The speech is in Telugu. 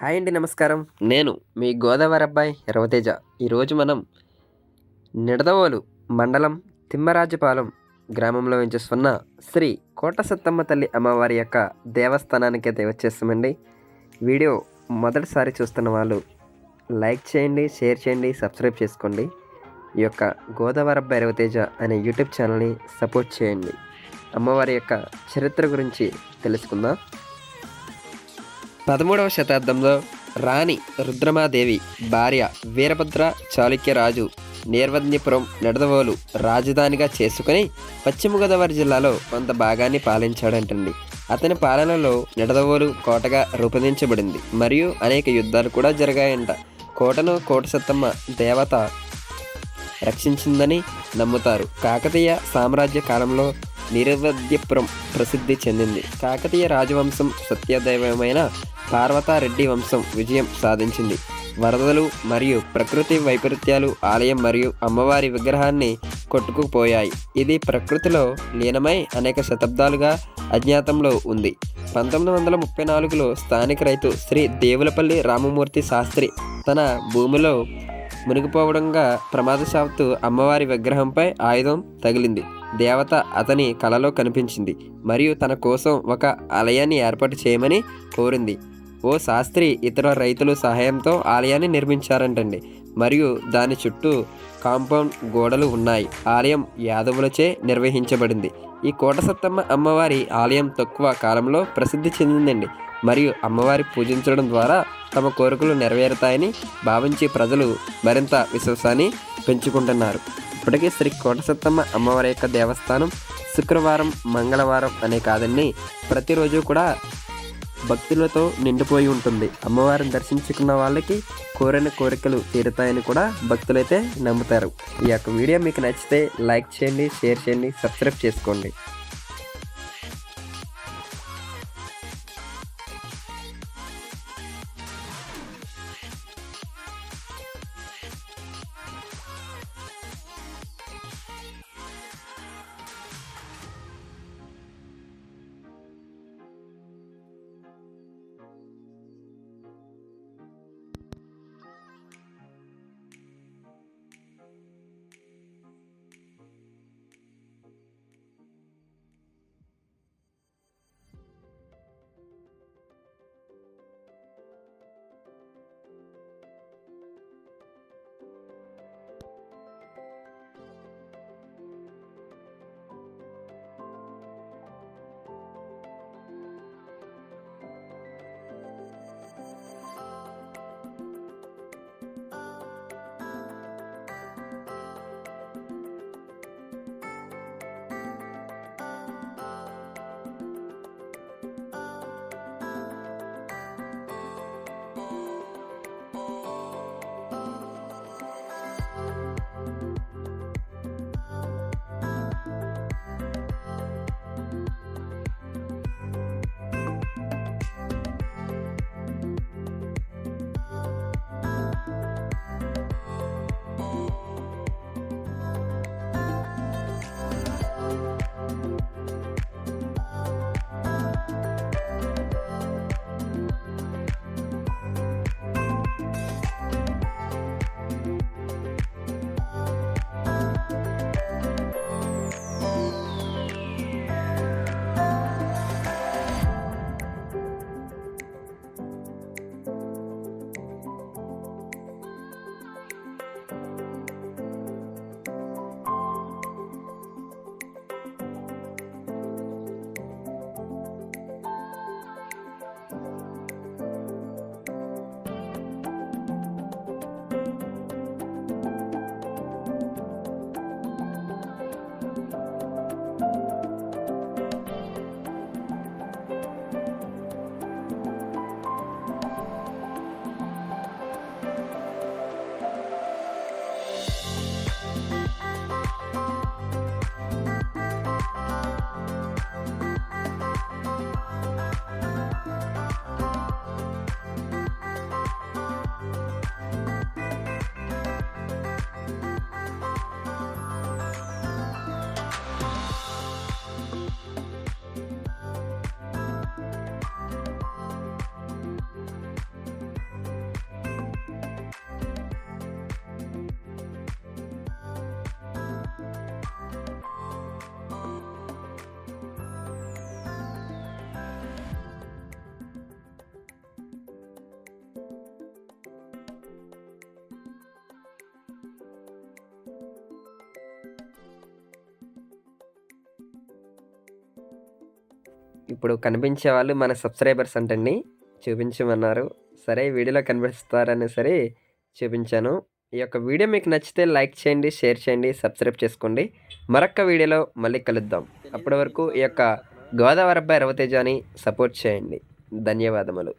హాయ్ అండి, నమస్కారం. నేను మీ గోదావరి అబ్బాయి రవితేజ. ఈరోజు మనం నిడదవోలు మండలం తిమ్మరాజుపాలెం గ్రామంలో వెంచేస్తున్న శ్రీ కోట సత్తమ్మ తల్లి అమ్మవారి యొక్క దేవస్థానానికి అయితే వచ్చేస్తామండి. వీడియో మొదటిసారి చూస్తున్న వాళ్ళు లైక్ చేయండి, షేర్ చేయండి, సబ్స్క్రైబ్ చేసుకోండి. ఈ యొక్క గోదావరి అబ్బాయి రవితేజ అనే యూట్యూబ్ ఛానల్ని సపోర్ట్ చేయండి. అమ్మవారి యొక్క చరిత్ర గురించి తెలుసుకుందాం. 13వ శతాబ్దంలో రాణి రుద్రమాదేవి భార్య వీరభద్ర చాళుక్యరాజు నేర్వజ్ఞపురం నిడదవోలు రాజధానిగా చేసుకుని పశ్చిమ గోదావరి జిల్లాలో కొంత భాగాన్ని పాలించాడంటండి. అతని పాలనలో నిడదవోలు కోటగా రూపొందించబడింది మరియు అనేక యుద్ధాలు కూడా జరిగాయంట. కోటను కోట సత్తమ్మ దేవత రక్షించిందని నమ్ముతారు. కాకతీయ సామ్రాజ్య కాలంలో నిర్వధ్యపురం ప్రసిద్ధి చెందింది. కాకతీయ రాజవంశం సత్యదైవమైన పార్వతారెడ్డి వంశం విజయం సాధించింది. వరదలు మరియు ప్రకృతి వైపరీత్యాలు ఆలయం మరియు అమ్మవారి విగ్రహాన్ని కొట్టుకుపోయాయి. ఇది ప్రకృతిలో లీనమై అనేక శతాబ్దాలుగా అజ్ఞాతంలో ఉంది. 1934లో స్థానిక రైతు శ్రీ దేవులపల్లి రామమూర్తి శాస్త్రి తన భూమిలో మునిగిపోవడంగా ప్రమాదశాత్తు అమ్మవారి విగ్రహంపై ఆయుధం తగిలింది. దేవత అతని కలలో కనిపించింది మరియు తన కోసం ఒక ఆలయాన్ని ఏర్పాటు చేయమని కోరింది. ఓ శాస్త్రి ఇతర రైతుల సహాయంతో ఆలయాన్ని నిర్మించారంటండి మరియు దాని చుట్టూ కాంపౌండ్ గోడలు ఉన్నాయి. ఆలయం యాదవులచే నిర్వహించబడింది. ఈ కోట సత్తమ్మ అమ్మవారి ఆలయం తక్కువ కాలంలో ప్రసిద్ధి చెందిందండి మరియు అమ్మవారి పూజించడం ద్వారా తమ కోరికలు నెరవేరుతాయని భావించి ప్రజలు మరింత విశ్వాసాన్ని పెంచుకుంటున్నారు. ఇప్పటికీ శ్రీ కోట సత్తమ్మ అమ్మవారి యొక్క దేవస్థానం శుక్రవారం, మంగళవారం అనే కాదండి, ప్రతిరోజు కూడా భక్తులతో నిండిపోయి ఉంటుంది. అమ్మవారిని దర్శించుకున్న వాళ్ళకి కోరిన కోరికలు తీరుతాయని కూడా భక్తులైతే నమ్ముతారు. ఈ యొక్క వీడియో మీకు నచ్చితే లైక్ చేయండి, షేర్ చేయండి, సబ్స్క్రైబ్ చేసుకోండి. ఇప్పుడు కనిపించే వాళ్ళు మన సబ్స్క్రైబర్స్ అంటండి. చూపించమన్నారు. సరే వీడియోలో కనిపిస్తారని సరే చూపించాను. ఈ యొక్క వీడియో మీకు నచ్చితే లైక్ చేయండి, షేర్ చేయండి, సబ్స్క్రైబ్ చేసుకోండి. మరొక్క వీడియోలో మళ్ళీ కలుద్దాం. అప్పటి వరకు ఈ యొక్క గోదావరి అబ్బాయి రవితేజని సపోర్ట్ చేయండి. ధన్యవాదములు.